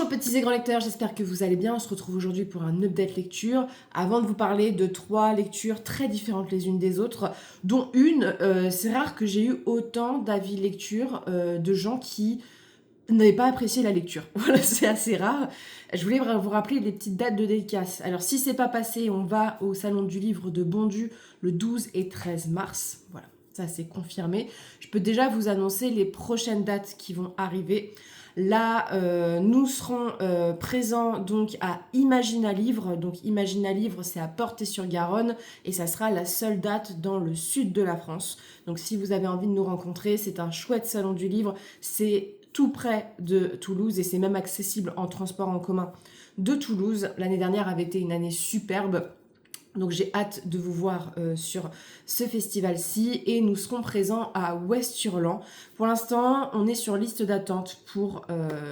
Bonjour petits et grands lecteurs, j'espère que vous allez bien. On se retrouve aujourd'hui pour un update lecture. Avant de vous parler de 3 lectures très différentes les unes des autres, dont une, c'est rare que j'ai eu autant d'avis lecture de gens qui n'avaient pas apprécié la lecture. Voilà, c'est assez rare. Je voulais vous rappeler les petites dates de dédicace. Alors si c'est pas passé, on va au Salon du Livre de Bondu le 12 et 13 mars. Voilà, ça c'est confirmé. Je peux déjà vous annoncer les prochaines dates qui vont arriver. Là, nous serons présents donc à Imagina Livre. Donc Imagina Livre, c'est à Portet-sur-Garonne et ça sera la seule date dans le sud de la France. Donc si vous avez envie de nous rencontrer, c'est un chouette salon du livre. C'est tout près de Toulouse et c'est même accessible en transport en commun de Toulouse. L'année dernière avait été une année superbe. Donc j'ai hâte de vous voir sur ce festival-ci et nous serons présents à West-Hurlan. Pour l'instant, on est sur liste d'attente pour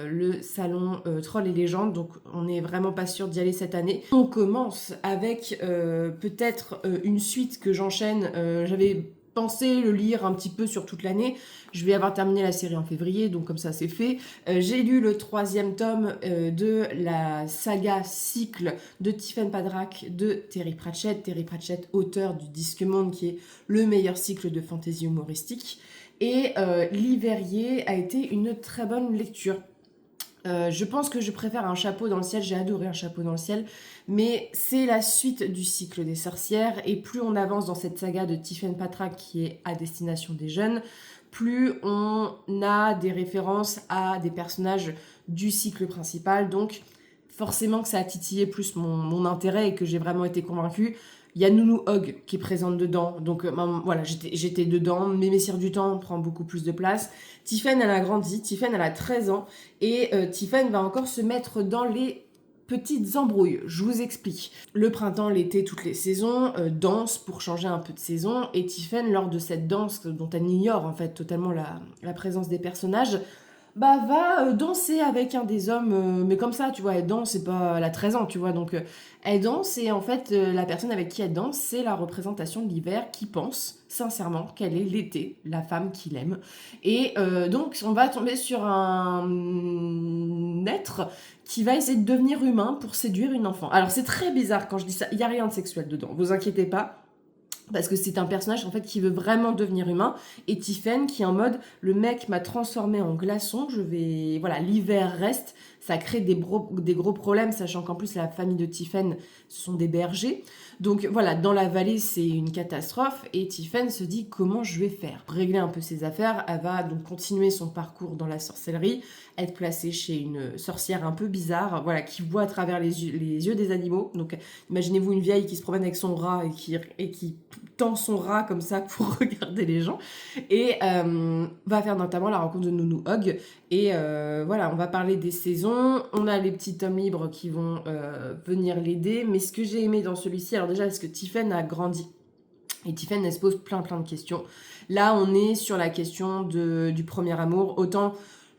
le salon Trolls et légendes, donc on n'est vraiment pas sûr d'y aller cette année. On commence avec peut-être une suite que j'enchaîne. J'avais pensé le lire un petit peu sur toute l'année. Je vais avoir terminé la série en février, donc comme ça c'est fait. J'ai lu le 3e tome de la saga cycle de Tiffen Padrac de Terry Pratchett. Terry Pratchett, auteur du Disque Monde, qui est le meilleur cycle de fantasy humoristique. Et L'Hiverrier a été une très bonne lecture. Je pense que je préfère Un chapeau dans le ciel, j'ai adoré Un chapeau dans le ciel, mais c'est la suite du cycle des sorcières, et plus on avance dans cette saga de Tiffen Padrac qui est à destination des jeunes, plus on a des références à des personnages du cycle principal, donc forcément que ça a titillé plus mon intérêt et que j'ai vraiment été convaincue. Il y a Nounou Hogg qui est présente dedans, donc voilà, j'étais dedans. Mes Messieurs du Temps prend beaucoup plus de place. Tiffen, elle a grandi, Tiffen, elle a 13 ans, et Tiffen va encore se mettre dans les petites embrouilles. Je vous explique. Le printemps, l'été, toutes les saisons, danse pour changer un peu de saison, et Tiffen, lors de cette danse dont elle ignore en fait totalement la présence des personnages, va danser avec un des hommes, mais comme ça, tu vois, elle danse, c'est pas, elle a 13 ans, tu vois, donc elle danse, et en fait, la personne avec qui elle danse, c'est la représentation de l'hiver, qui pense sincèrement qu'elle est l'été, la femme qu'il aime, et donc on va tomber sur un être qui va essayer de devenir humain pour séduire une enfant. Alors c'est très bizarre quand je dis ça, il n'y a rien de sexuel dedans, vous inquiétez pas, parce que c'est un personnage en fait qui veut vraiment devenir humain, et Tiffen qui est en mode le mec m'a transformé en glaçon, voilà, l'hiver reste, ça crée des gros problèmes, sachant qu'en plus la famille de Tiffen ce sont des bergers, donc voilà, dans la vallée c'est une catastrophe, et Tiffen se dit comment je vais faire pour régler un peu ses affaires. Elle va donc continuer son parcours dans la sorcellerie, être placée chez une sorcière un peu bizarre, voilà, qui voit à travers les yeux des animaux. Donc imaginez-vous une vieille qui se promène avec son rat et qui tend son rat comme ça pour regarder les gens, et va faire notamment la rencontre de Nounou Hogg, et voilà, on va parler des saisons, on a les petits tomes libres qui vont venir l'aider, mais ce que j'ai aimé dans celui-ci, alors déjà, est-ce que Tiffen a grandi? Et Tiffen, elle se pose plein de questions. Là, on est sur la question du premier amour. Autant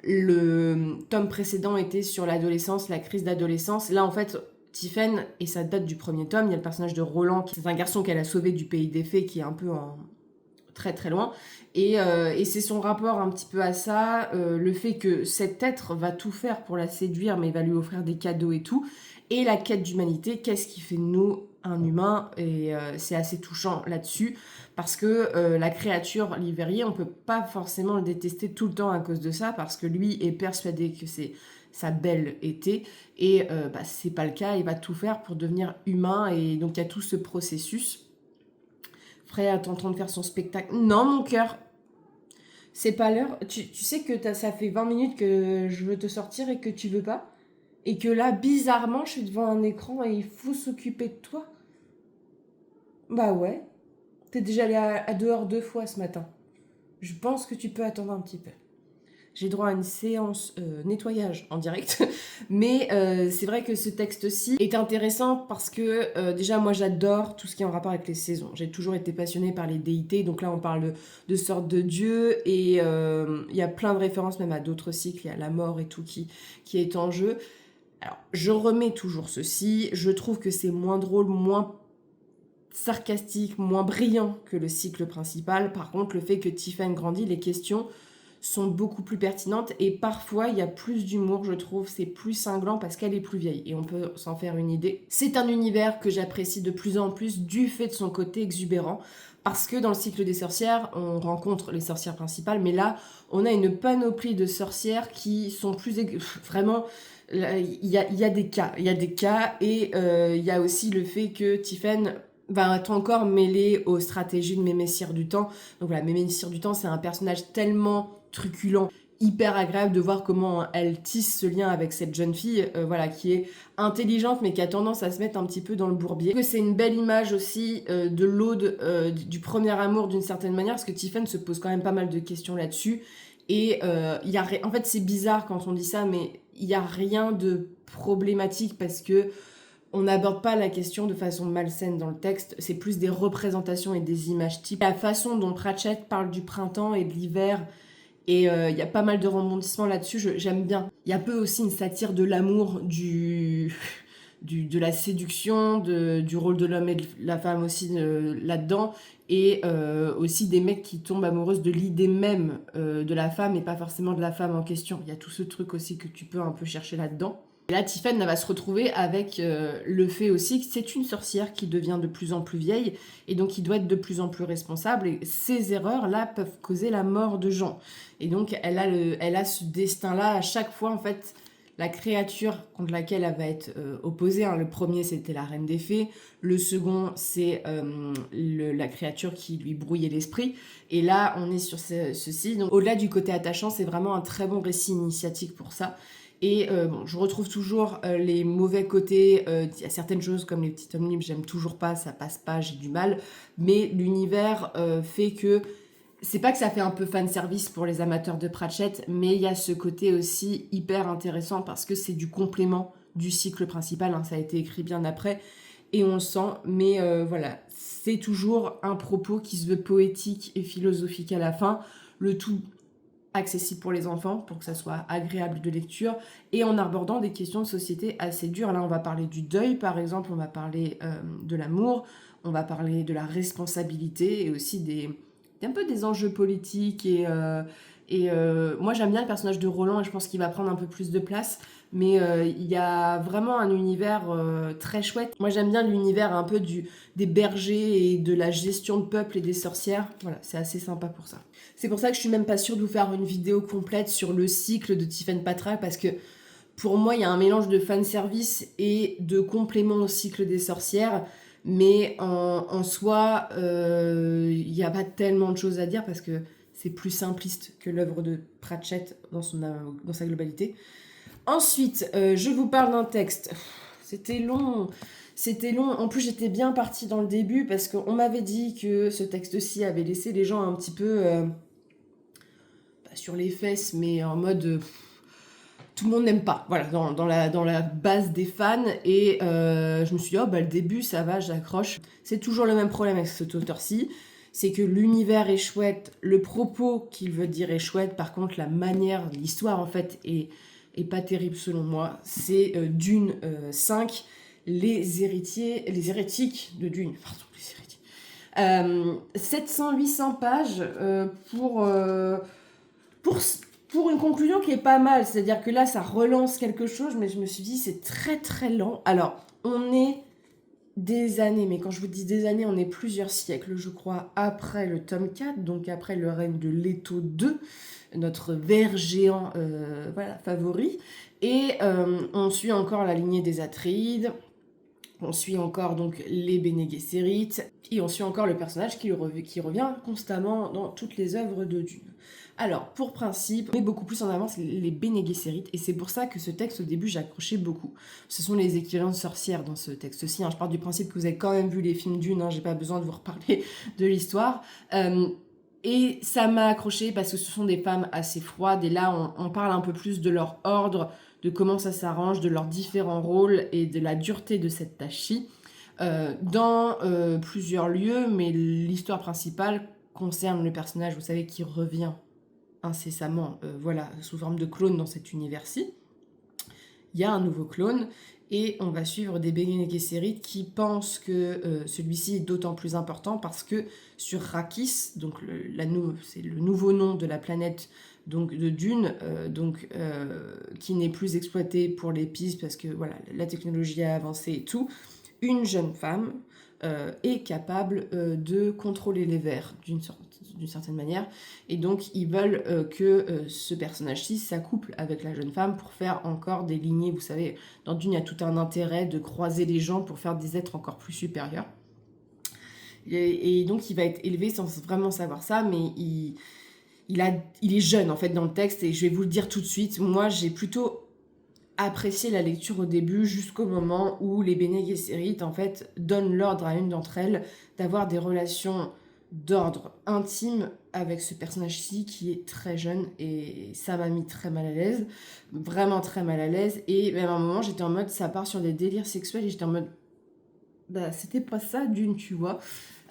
le tome précédent était sur l'adolescence, la crise d'adolescence. Là, en fait, Tiffen, et ça date du premier tome, il y a le personnage de Roland, c'est un garçon qu'elle a sauvé du pays des fées, qui est un peu très loin. Et c'est son rapport un petit peu à ça, le fait que cet être va tout faire pour la séduire, mais il va lui offrir des cadeaux et tout. Et la quête d'humanité, qu'est-ce qui fait de nous un humain? Et c'est assez touchant là-dessus, parce que la créature, l'Hiverrier, on peut pas forcément le détester tout le temps à cause de ça, parce que lui est persuadé que c'est sa belle été, et c'est pas le cas, il va tout faire pour devenir humain, et donc il y a tout ce processus. Freya est en train de faire son spectacle. Non, mon cœur, c'est pas l'heure. Tu sais que ça fait 20 minutes que je veux te sortir et que tu veux pas? Et que là, bizarrement, je suis devant un écran et il faut s'occuper de toi? Bah ouais. T'es déjà allé à dehors 2 fois ce matin. Je pense que tu peux attendre un petit peu. J'ai droit à une séance nettoyage en direct. Mais c'est vrai que ce texte-ci est intéressant parce que déjà, moi, j'adore tout ce qui est en rapport avec les saisons. J'ai toujours été passionnée par les déités. Donc là, on parle de sortes de dieux. Et il y a plein de références même à d'autres cycles. Il y a la mort et tout qui est en jeu. Alors, je remets toujours ceci. Je trouve que c'est moins drôle, moins sarcastique, moins brillant que le cycle principal. Par contre, le fait que Tiffen grandit, les questions sont beaucoup plus pertinentes et parfois il y a plus d'humour, je trouve, c'est plus cinglant parce qu'elle est plus vieille et on peut s'en faire une idée. C'est un univers que j'apprécie de plus en plus du fait de son côté exubérant parce que dans le cycle des sorcières, on rencontre les sorcières principales, mais là, on a une panoplie de sorcières qui sont vraiment... Il y a des cas, et il y a aussi le fait que Tiffen va être encore mêlée aux stratégies de Mémessire du Temps. Donc voilà, Mémessire du Temps, c'est un personnage tellement truculent, hyper agréable de voir comment elle tisse ce lien avec cette jeune fille, voilà, qui est intelligente mais qui a tendance à se mettre un petit peu dans le bourbier. Que c'est une belle image aussi de l'aude du premier amour d'une certaine manière, parce que Tiffen se pose quand même pas mal de questions là-dessus. Et en fait, c'est bizarre quand on dit ça, mais il n'y a rien de problématique parce que on n'aborde pas la question de façon malsaine dans le texte, c'est plus des représentations et des images types. La façon dont Pratchett parle du printemps et de l'hiver, et il y a pas mal de rebondissements là-dessus, j'aime bien. Il y a un peu aussi une satire de l'amour, de la séduction, du rôle de l'homme et de la femme aussi là-dedans, et aussi des mecs qui tombent amoureuses de l'idée même de la femme et pas forcément de la femme en question. Il y a tout ce truc aussi que tu peux un peu chercher là-dedans. Et là, Tiffen va se retrouver avec le fait aussi que c'est une sorcière qui devient de plus en plus vieille et donc qui doit être de plus en plus responsable. Et ces erreurs-là peuvent causer la mort de gens. Et donc, elle a ce destin-là à chaque fois, en fait, la créature contre laquelle elle va être opposée. Hein. Le premier, c'était la Reine des Fées. Le second, c'est la créature qui lui brouillait l'esprit. Et là, on est sur ceci. Donc, au-delà du côté attachant, c'est vraiment un très bon récit initiatique pour ça. Et bon, je retrouve toujours les mauvais côtés. Il y a certaines choses comme les petits tomes libres, j'aime toujours pas, ça passe pas, j'ai du mal. Mais l'univers fait que c'est pas que ça fait un peu fan service pour les amateurs de Pratchett, mais il y a ce côté aussi hyper intéressant parce que c'est du complément du cycle principal. Hein, ça a été écrit bien après et on le sent. Mais voilà, c'est toujours un propos qui se veut poétique et philosophique à la fin. Le tout accessible pour les enfants, pour que ça soit agréable de lecture, et en abordant des questions de société assez dures. Là, on va parler du deuil, par exemple, on va parler de l'amour, on va parler de la responsabilité, et aussi un peu des enjeux politiques, moi, j'aime bien le personnage de Roland, et je pense qu'il va prendre un peu plus de place, mais il y a vraiment un univers très chouette. Moi, j'aime bien l'univers un peu des bergers et de la gestion de peuple et des sorcières. Voilà, c'est assez sympa pour ça. C'est pour ça que je suis même pas sûre de vous faire une vidéo complète sur le cycle de Tiffen Patrak, parce que pour moi, il y a un mélange de fanservice et de complément au cycle des sorcières, mais en soi, il n'y a pas tellement de choses à dire parce que c'est plus simpliste que l'œuvre de Pratchett dans sa globalité. Ensuite, je vous parle d'un texte. C'était long. En plus, j'étais bien partie dans le début parce qu'on m'avait dit que ce texte-ci avait laissé les gens un petit peu pas sur les fesses, mais en mode tout le monde n'aime pas. Voilà, dans la base des fans. Et je me suis dit, oh, bah, le début, ça va, j'accroche. C'est toujours le même problème avec cet auteur-ci. C'est que l'univers est chouette, le propos qu'il veut dire est chouette. Par contre, la manière, l'histoire, en fait, est pas terrible selon moi. C'est Dune 5, les hérétiques de Dune. Pardon, les hérétiques. 700-800 pages pour une conclusion qui est pas mal. C'est-à-dire que là, ça relance quelque chose, mais je me suis dit, c'est très très lent. Alors, on est des années, mais quand je vous dis des années, on est plusieurs siècles, je crois, après le tome 4, donc après le règne de Leto II, notre ver géant favori. Et on suit encore la lignée des Atreides, on suit encore donc les Bene Gesserit, et on suit encore le personnage qui revient constamment dans toutes les œuvres de Dune. Alors, pour principe, on met beaucoup plus en avance les Bene Gesserit, et c'est pour ça que ce texte, au début, j'ai accroché beaucoup. Ce sont les équivalents de sorcières dans ce texte-ci. Hein. Je pars du principe que vous avez quand même vu les films Dune, hein, j'ai pas besoin de vous reparler de l'histoire. Et ça m'a accroché parce que ce sont des femmes assez froides, et là, on parle un peu plus de leur ordre, de comment ça s'arrange, de leurs différents rôles et de la dureté de cette tâche-ci. Dans plusieurs lieux, mais l'histoire principale concerne le personnage, vous savez, qui revient incessamment, sous forme de clone dans cet univers-ci. Il y a un nouveau clone, et on va suivre des Bene Gesserit qui pensent que celui-ci est d'autant plus important parce que sur Rakis, donc c'est le nouveau nom de la planète donc de Dune, qui n'est plus exploitée pour les pistes parce que voilà, la technologie a avancé et tout, une jeune femme est capable de contrôler les vers d'une certaine manière. Et donc, ils veulent que ce personnage-ci s'accouple avec la jeune femme pour faire encore des lignées. Vous savez, dans Dune, il y a tout un intérêt de croiser les gens pour faire des êtres encore plus supérieurs. Et donc, il va être élevé sans vraiment savoir ça, mais il est jeune, en fait, dans le texte. Et je vais vous le dire tout de suite, moi, j'ai plutôt apprécié la lecture au début jusqu'au moment où les Bene Gesserit en fait donnent l'ordre à une d'entre elles d'avoir des relations d'ordre intime avec ce personnage-ci qui est très jeune et ça m'a mis très mal à l'aise, vraiment très mal à l'aise et même à un moment j'étais en mode ça part sur des délires sexuels et j'étais en mode bah c'était pas ça Dune tu vois.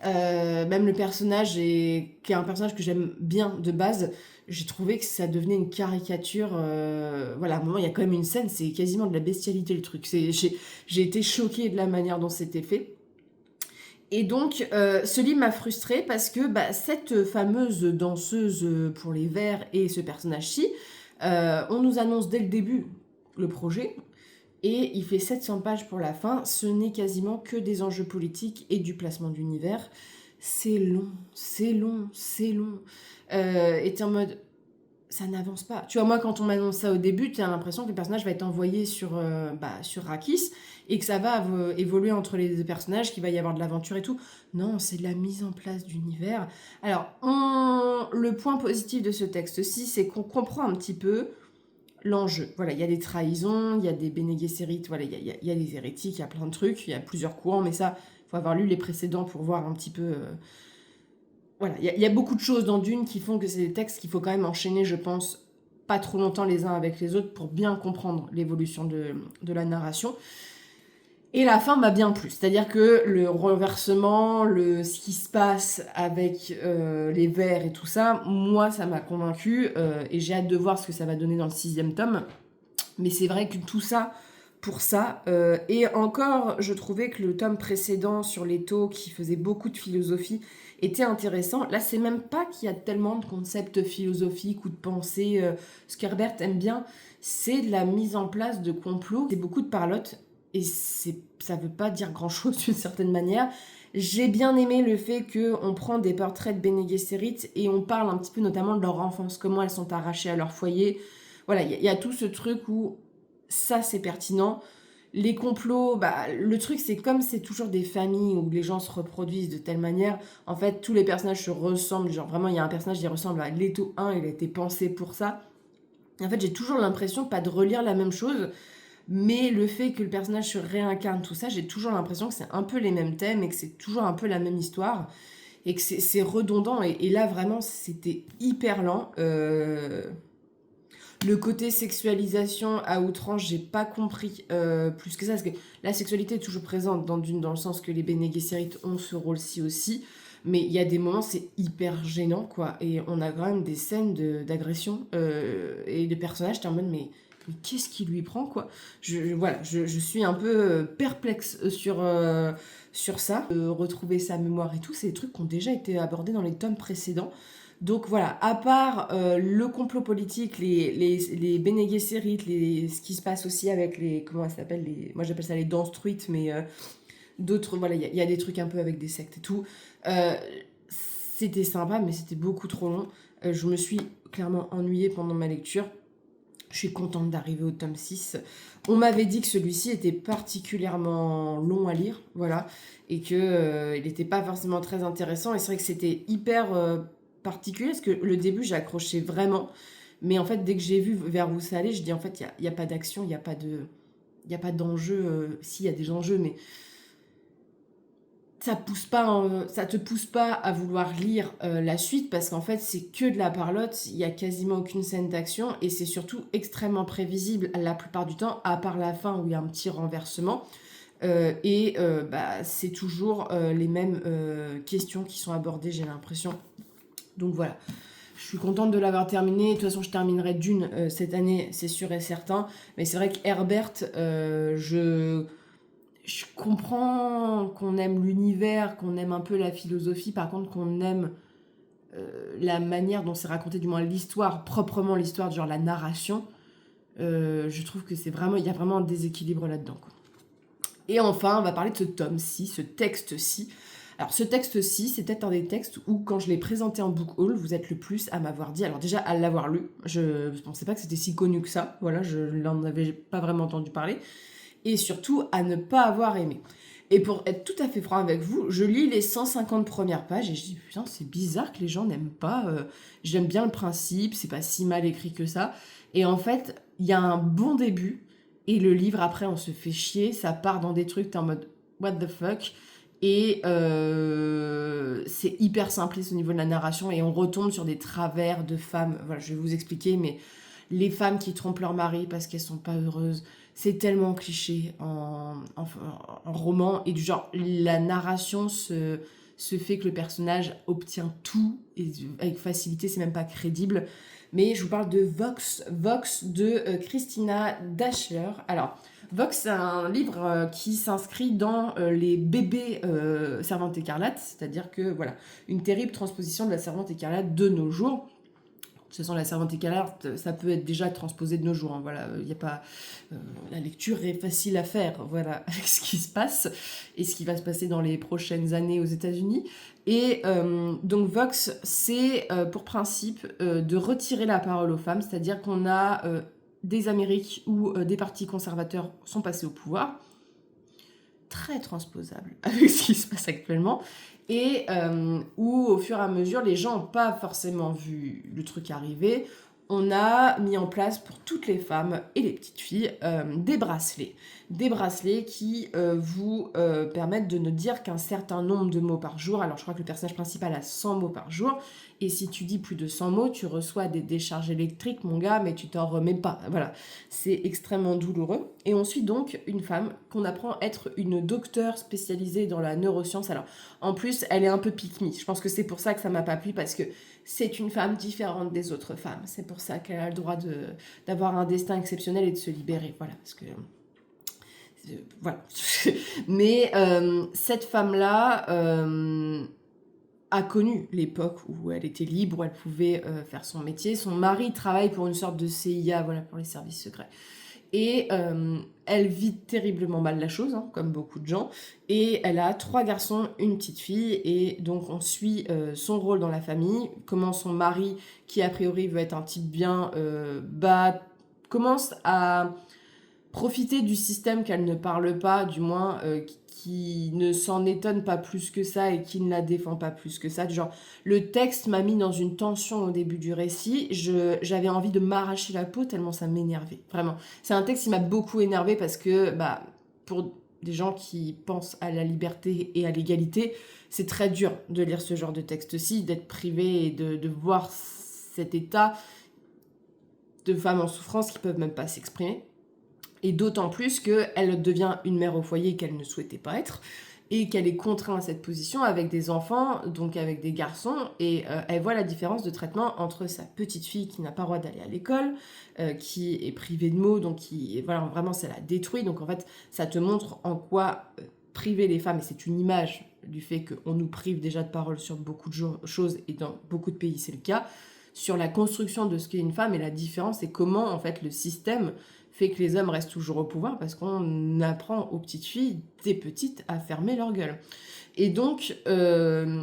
Même le personnage qui est un personnage que j'aime bien de base, j'ai trouvé que ça devenait une caricature. Voilà, à un moment, il y a quand même une scène, c'est quasiment de la bestialité le truc. J'ai été choquée de la manière dont c'était fait. Et donc, ce livre m'a frustrée parce que bah, cette fameuse danseuse pour les vers et ce personnage-ci, on nous annonce dès le début le projet. Et il fait 700 pages pour la fin. Ce n'est quasiment que des enjeux politiques et du placement d'univers. C'est long, c'est long, c'est long. Et t'es en mode, ça n'avance pas. Tu vois, moi, quand on m'annonce ça au début, tu as l'impression que le personnage va être envoyé sur Arrakis et que ça va évoluer entre les deux personnages, qu'il va y avoir de l'aventure et tout. Non, c'est de la mise en place d'univers. Alors, le point positif de ce texte-ci, c'est qu'on comprend un petit peu l'enjeu. Voilà, il y a des trahisons, il y a des Bene Gesserit, voilà, il y a des hérétiques, il y a plein de trucs, il y a plusieurs courants, mais ça, il faut avoir lu les précédents pour voir un petit peu... Voilà, il y a beaucoup de choses dans Dune qui font que c'est des textes qu'il faut quand même enchaîner, je pense, pas trop longtemps les uns avec les autres pour bien comprendre l'évolution de la narration. Et la fin m'a bien plu, c'est-à-dire que le renversement, ce qui se passe avec les vers et tout ça, moi ça m'a convaincu et j'ai hâte de voir ce que ça va donner dans le 6e tome. Mais c'est vrai que tout ça, pour ça, et encore, je trouvais que le tome précédent sur les taux, qui faisait beaucoup de philosophie, était intéressant. Là, c'est même pas qu'il y a tellement de concepts philosophiques ou de pensées. Ce qu'Herbert aime bien, c'est de la mise en place de complots. C'est beaucoup de parlotte, et ça veut pas dire grand-chose d'une certaine manière. J'ai bien aimé le fait qu'on prend des portraits de Bene Gesserit et on parle un petit peu notamment de leur enfance, comment elles sont arrachées à leur foyer. Voilà, il y a tout ce truc où ça c'est pertinent. Les complots, bah, le truc c'est comme c'est toujours des familles où les gens se reproduisent de telle manière, en fait tous les personnages se ressemblent, genre vraiment il y a un personnage qui ressemble à Leto 1, il a été pensé pour ça. Et en fait j'ai toujours l'impression pas de relire la même chose, mais le fait que le personnage se réincarne, tout ça, j'ai toujours l'impression que c'est un peu les mêmes thèmes et que c'est toujours un peu la même histoire et que c'est redondant et là vraiment c'était hyper lent. Le côté sexualisation à outrance, j'ai pas compris plus que ça, parce que la sexualité est toujours présente dans Dune, dans le sens que les Bene Gesserit ont ce rôle-ci aussi, mais il y a des moments, c'est hyper gênant, quoi, et on a quand même des scènes d'agression et de personnages, t'es en mode, mais qu'est-ce qui lui prend, quoi. Voilà, je suis un peu perplexe sur ça. Retrouver sa mémoire et tout, c'est des trucs qui ont déjà été abordés dans les tomes précédents. Donc voilà, à part le complot politique, les Bene Gesserit, ce qui se passe aussi avec les... Comment elles s'appellent moi j'appelle ça les danses truites, mais d'autres... Voilà, il y a des trucs un peu avec des sectes et tout. Euh, C'était sympa, mais c'était beaucoup trop long. Je me suis clairement ennuyée pendant ma lecture. Je suis contente d'arriver au tome 6. On m'avait dit que celui-ci était particulièrement long à lire, voilà, et que il n'était pas forcément très intéressant. Et c'est vrai que c'était hyper particulier, parce que le début, j'ai accroché vraiment. Mais en fait, dès que j'ai vu vers où ça allait, je dis en fait, il y a pas d'action, il y a pas d'enjeu. Si, il y a des enjeux, mais ça te pousse pas à vouloir lire la suite parce qu'en fait c'est que de la parlotte, il y a quasiment aucune scène d'action et c'est surtout extrêmement prévisible la plupart du temps, à part la fin où il y a un petit renversement. Bah, c'est toujours les mêmes questions qui sont abordées, j'ai l'impression. Donc voilà, je suis contente de l'avoir terminé. De toute façon, je terminerai Dune cette année, c'est sûr et certain. Mais c'est vrai que Herbert, je comprends qu'on aime l'univers, qu'on aime un peu la philosophie, par contre qu'on aime la manière dont c'est raconté, du moins l'histoire, proprement l'histoire, genre la narration, je trouve que c'est vraiment, il y a vraiment un déséquilibre là-dedans, quoi. Et enfin, on va parler de ce tome-ci, ce texte-ci. Alors, ce texte-ci, c'est peut-être un des textes où, quand je l'ai présenté en book haul, vous êtes le plus à m'avoir dit, alors déjà, à l'avoir lu, je ne pensais pas que c'était si connu que ça, voilà, je n'en avais pas vraiment entendu parler, et surtout, à ne pas avoir aimé. Et pour être tout à fait franc avec vous, je lis les 150 premières pages et je dis, putain, c'est bizarre que les gens n'aiment pas, j'aime bien le principe, c'est pas si mal écrit que ça. Et en fait, il y a un bon début, et le livre, après, on se fait chier, ça part dans des trucs, t'es en mode, what the fuck. Et c'est hyper simpliste au niveau de la narration, et on retombe sur des travers de femmes. Voilà, je vais vous expliquer, mais les femmes qui trompent leur mari parce qu'elles sont pas heureuses, c'est tellement cliché en roman, et du genre, la narration se fait que le personnage obtient tout, et avec facilité, c'est même pas crédible. Mais je vous parle de Vox de Christina Daschler. Alors, Vox, c'est un livre qui s'inscrit dans les bébés Servante écarlate, c'est-à-dire que, voilà, une terrible transposition de la Servante écarlate de nos jours. De toute façon, la Servante écarlate, ça peut être déjà transposé de nos jours, hein, voilà, y a pas, la lecture est facile à faire, voilà, avec ce qui se passe et ce qui va se passer dans les prochaines années aux États-Unis. Et donc Vox, c'est pour principe de retirer la parole aux femmes, c'est-à-dire qu'on a des Amériques où des partis conservateurs sont passés au pouvoir, très transposable avec ce qui se passe actuellement, et où au fur et à mesure, les gens n'ont pas forcément vu le truc arriver. On a mis en place pour toutes les femmes et les petites filles des bracelets. Des bracelets qui vous permettent de ne dire qu'un certain nombre de mots par jour. Alors je crois que le personnage principal a 100 mots par jour. Et si tu dis plus de 100 mots, tu reçois des décharges électriques, mon gars, mais tu t'en remets pas. Voilà, c'est extrêmement douloureux. Et on suit donc une femme qu'on apprend à être une docteure spécialisée dans la neuroscience. Alors en plus, elle est un peu pique-me. Je pense que c'est pour ça que ça m'a pas plu, parce que c'est une femme différente des autres femmes. C'est pour ça qu'elle a le droit d'avoir un destin exceptionnel et de se libérer. Voilà, parce que... voilà. Mais cette femme-là a connu l'époque où elle était libre, où elle pouvait faire son métier. Son mari travaille pour une sorte de CIA, voilà, pour les services secrets. Et elle vit terriblement mal la chose, hein, comme beaucoup de gens. Et elle a 3 garçons, une petite fille. Et donc on suit son rôle dans la famille, comment son mari, qui a priori veut être un type bien, commence à profiter du système qu'elle ne parle pas, du moins qui ne s'en étonne pas plus que ça et qui ne la défend pas plus que ça. Du genre, le texte m'a mis dans une tension au début du récit. J'avais envie de m'arracher la peau tellement ça m'énervait. Vraiment. C'est un texte qui m'a beaucoup énervé parce que, pour des gens qui pensent à la liberté et à l'égalité, c'est très dur de lire ce genre de texte-ci, d'être privé et de voir cet état de femmes en souffrance qui peuvent même pas s'exprimer. Et d'autant plus qu'elle devient une mère au foyer qu'elle ne souhaitait pas être, et qu'elle est contrainte à cette position avec des enfants, donc avec des garçons, et elle voit la différence de traitement entre sa petite fille qui n'a pas le droit d'aller à l'école, qui est privée de mots, donc voilà, vraiment ça la détruit. Donc en fait, ça te montre en quoi priver les femmes, et c'est une image du fait qu'on nous prive déjà de parole sur beaucoup de choses, et dans beaucoup de pays c'est le cas, sur la construction de ce qu'est une femme, et la différence, et comment en fait le système fait que les hommes restent toujours au pouvoir parce qu'on apprend aux petites filles, des petites, à fermer leur gueule. Et donc,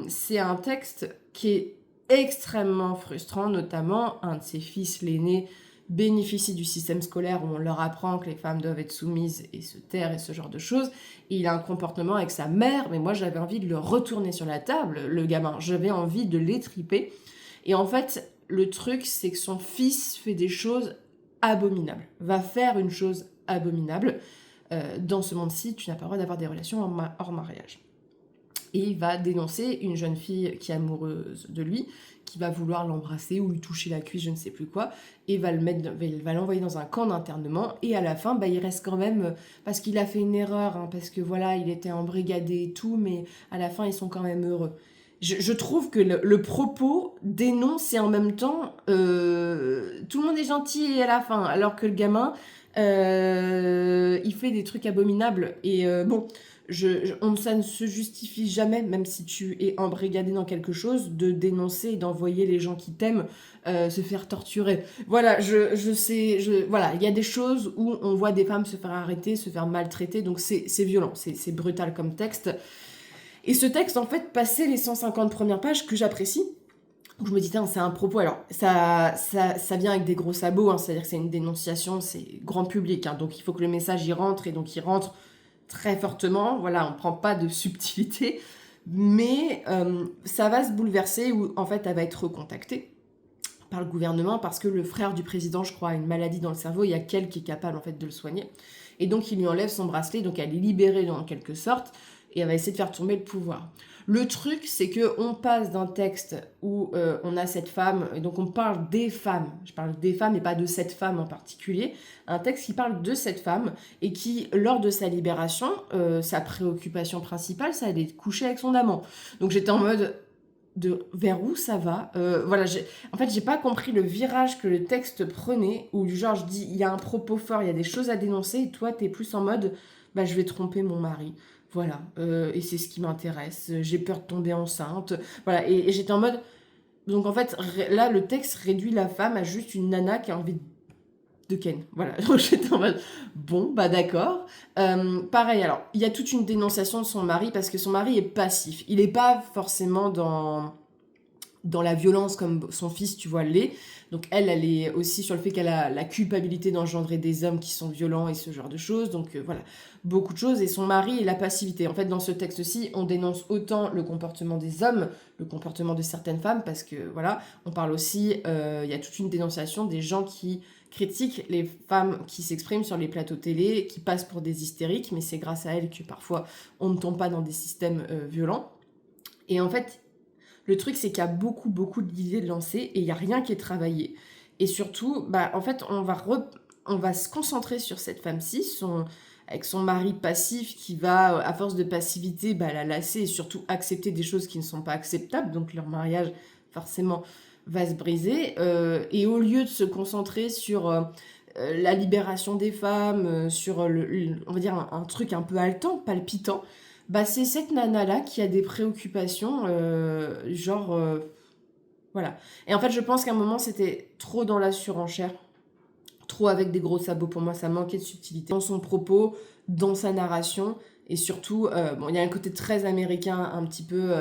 c'est un texte qui est extrêmement frustrant, notamment un de ses fils, l'aîné, bénéficie du système scolaire où on leur apprend que les femmes doivent être soumises et se taire et ce genre de choses. Et il a un comportement avec sa mère, mais moi j'avais envie de le retourner sur la table, le gamin. J'avais envie de l'étriper. Et en fait, le truc, c'est que son fils fait des choses abominable, va faire une chose abominable. Dans ce monde-ci, tu n'as pas le droit d'avoir des relations hors mariage. Et il va dénoncer une jeune fille qui est amoureuse de lui, qui va vouloir l'embrasser ou lui toucher la cuisse, je ne sais plus quoi, et va l'envoyer dans un camp d'internement. Et à la fin, il reste quand même, parce qu'il a fait une erreur, hein, parce que voilà, il était embrigadé et tout, mais à la fin, ils sont quand même heureux. Je trouve que le propos dénonce, et en même temps, tout le monde est gentil à la fin, alors que le gamin, Il fait des trucs abominables et bon, ça ne se justifie jamais, même si tu es embrigadé dans quelque chose, de dénoncer et d'envoyer les gens qui t'aiment se faire torturer. Voilà, je sais, voilà, il y a des choses où on voit des femmes se faire arrêter, se faire maltraiter, donc c'est violent, c'est brutal comme texte. Et ce texte, en fait, passait les 150 premières pages que j'apprécie. Donc je me dis, c'est un propos. Alors, ça vient avec des gros sabots, hein, c'est-à-dire que c'est une dénonciation, c'est grand public, hein, donc il faut que le message y rentre, et donc il rentre très fortement. Voilà, on ne prend pas de subtilité, mais ça va se bouleverser, où en fait, elle va être recontactée par le gouvernement parce que le frère du président, je crois, a une maladie dans le cerveau, il y a quelqu'un qui est capable en fait de le soigner. Et donc il lui enlève son bracelet, donc elle est libérée en quelque sorte, et elle va essayer de faire tomber le pouvoir. Le truc, c'est que on passe d'un texte où on a cette femme, et donc on parle des femmes, je parle des femmes et pas de cette femme en particulier, un texte qui parle de cette femme et qui, lors de sa libération, sa préoccupation principale, ça allait être coucher avec son amant. Donc j'étais en mode, de vers où ça va. Voilà, en fait, j'ai pas compris le virage que le texte prenait, où du genre, je dis, il y a un propos fort, il y a des choses à dénoncer, et toi, t'es plus en mode, bah, je vais tromper mon mari. Voilà, et c'est ce qui m'intéresse. J'ai peur de tomber enceinte. Voilà, et j'étais en mode. Donc en fait, là, le texte réduit la femme à juste une nana qui a envie de ken. Voilà, donc j'étais en mode, bon, bah d'accord. Pareil, alors, il y a toute une dénonciation de son mari, parce que son mari est passif. Il n'est pas forcément dans la violence comme son fils, tu vois, l'est. Donc elle est aussi sur le fait qu'elle a la culpabilité d'engendrer des hommes qui sont violents et ce genre de choses. Donc voilà, beaucoup de choses. Et son mari et la passivité. En fait, dans ce texte-ci, on dénonce autant le comportement des hommes, le comportement de certaines femmes, parce que voilà, on parle aussi, il y a toute une dénonciation des gens qui critiquent les femmes qui s'expriment sur les plateaux télé, qui passent pour des hystériques, mais c'est grâce à elles que parfois on ne tombe pas dans des systèmes violents. Et en fait, le truc, c'est qu'il y a beaucoup, beaucoup d'idées de lancer et il n'y a rien qui est travaillé. Et surtout, bah, en fait, on va se concentrer sur cette femme-ci, avec son mari passif qui va, à force de passivité, bah, la lasser et surtout accepter des choses qui ne sont pas acceptables. Donc leur mariage, forcément, va se briser. Et au lieu de se concentrer sur la libération des femmes, sur, on va dire, un truc un peu haletant, palpitant, bah, c'est cette nana-là qui a des préoccupations, voilà. Et en fait, je pense qu'à un moment, c'était trop dans la surenchère, trop avec des gros sabots. Pour moi, ça manquait de subtilité dans son propos, dans sa narration. Et surtout, bon, il y a un côté très américain, un petit peu...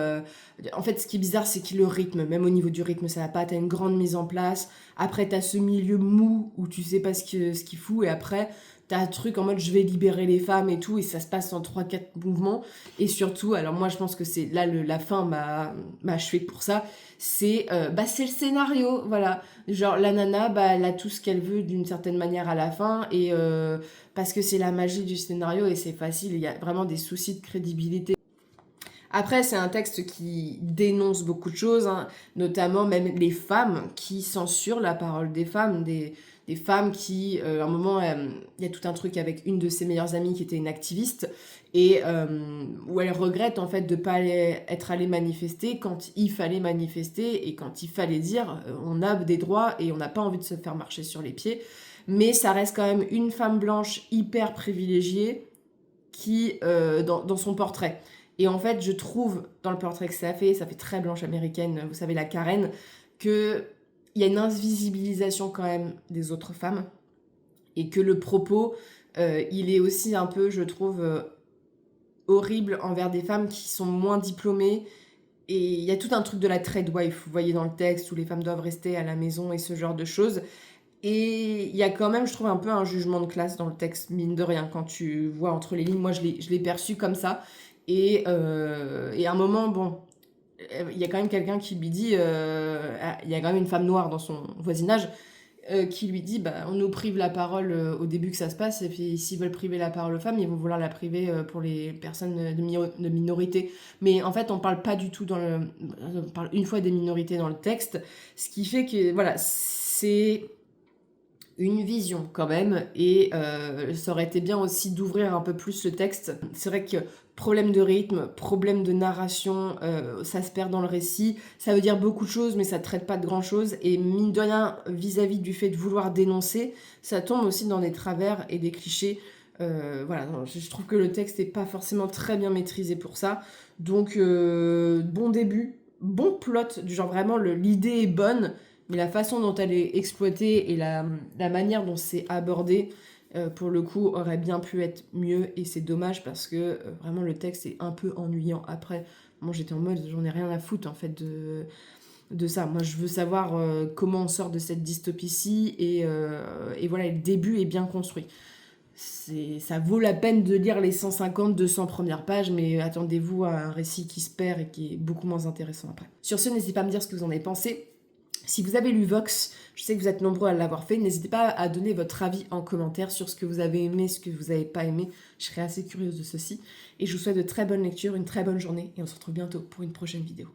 En fait, ce qui est bizarre, c'est que le rythme, même au niveau du rythme, ça va pas. T'as une grande mise en place. Après, t'as ce milieu mou où tu sais pas ce qu'il fout. Et après, t'as un truc en mode je vais libérer les femmes et tout. Et ça se passe en 3-4 mouvements. Et surtout, alors moi, je pense que c'est là, la fin m'a achevé pour ça. C'est le scénario, voilà. Genre, la nana, bah, elle a tout ce qu'elle veut d'une certaine manière à la fin. Et... parce que c'est la magie du scénario et c'est facile, il y a vraiment des soucis de crédibilité. Après, c'est un texte qui dénonce beaucoup de choses, hein, notamment même les femmes qui censurent la parole des femmes, des femmes qui, à un moment, il y a tout un truc avec une de ses meilleures amies qui était une activiste, et où elle regrette en fait de ne pas être allée manifester quand il fallait manifester, et quand il fallait dire on a des droits et on n'a pas envie de se faire marcher sur les pieds. Mais ça reste quand même une femme blanche hyper privilégiée qui, dans son portrait. Et en fait, je trouve, dans le portrait que ça fait très blanche américaine, vous savez, la Karen, qu'il y a une invisibilisation quand même des autres femmes. Et que le propos, il est aussi un peu, je trouve, horrible envers des femmes qui sont moins diplômées. Et il y a tout un truc de la trade wife, vous voyez dans le texte, où les femmes doivent rester à la maison et ce genre de choses. Et il y a quand même, je trouve, un peu un jugement de classe dans le texte, mine de rien, quand tu vois entre les lignes. Moi, je l'ai perçu comme ça. Et à un moment, bon, il y a quand même quelqu'un qui lui dit, il y a quand même une femme noire dans son voisinage, qui lui dit, bah, on nous prive la parole au début que ça se passe, et puis s'ils veulent priver la parole aux femmes, ils vont vouloir la priver pour les personnes de minorité. Mais en fait, on parle pas du tout on parle une fois des minorités dans le texte, ce qui fait que, voilà, c'est une vision quand même et ça aurait été bien aussi d'ouvrir un peu plus le texte. C'est vrai que problème de rythme, problème de narration, ça se perd dans le récit. Ça veut dire beaucoup de choses, mais ça traite pas de grand-chose et mine de rien, vis-à-vis du fait de vouloir dénoncer, ça tombe aussi dans des travers et des clichés. Voilà, non, je trouve que le texte est pas forcément très bien maîtrisé pour ça. Donc bon début, bon plot, du genre vraiment l'idée est bonne, mais la façon dont elle est exploitée et la manière dont c'est abordé, pour le coup, aurait bien pu être mieux. Et c'est dommage parce que vraiment le texte est un peu ennuyant. Après, moi j'étais en mode, j'en ai rien à foutre en fait de ça. Moi je veux savoir comment on sort de cette dystopie-ci et voilà, le début est bien construit. Ça vaut la peine de lire les 150-200 premières pages, mais attendez-vous à un récit qui se perd et qui est beaucoup moins intéressant après. Sur ce, n'hésitez pas à me dire ce que vous en avez pensé. Si vous avez lu Vox, je sais que vous êtes nombreux à l'avoir fait, n'hésitez pas à donner votre avis en commentaire sur ce que vous avez aimé, ce que vous n'avez pas aimé. Je serais assez curieuse de ceci. Et je vous souhaite de très bonnes lectures, une très bonne journée, et on se retrouve bientôt pour une prochaine vidéo.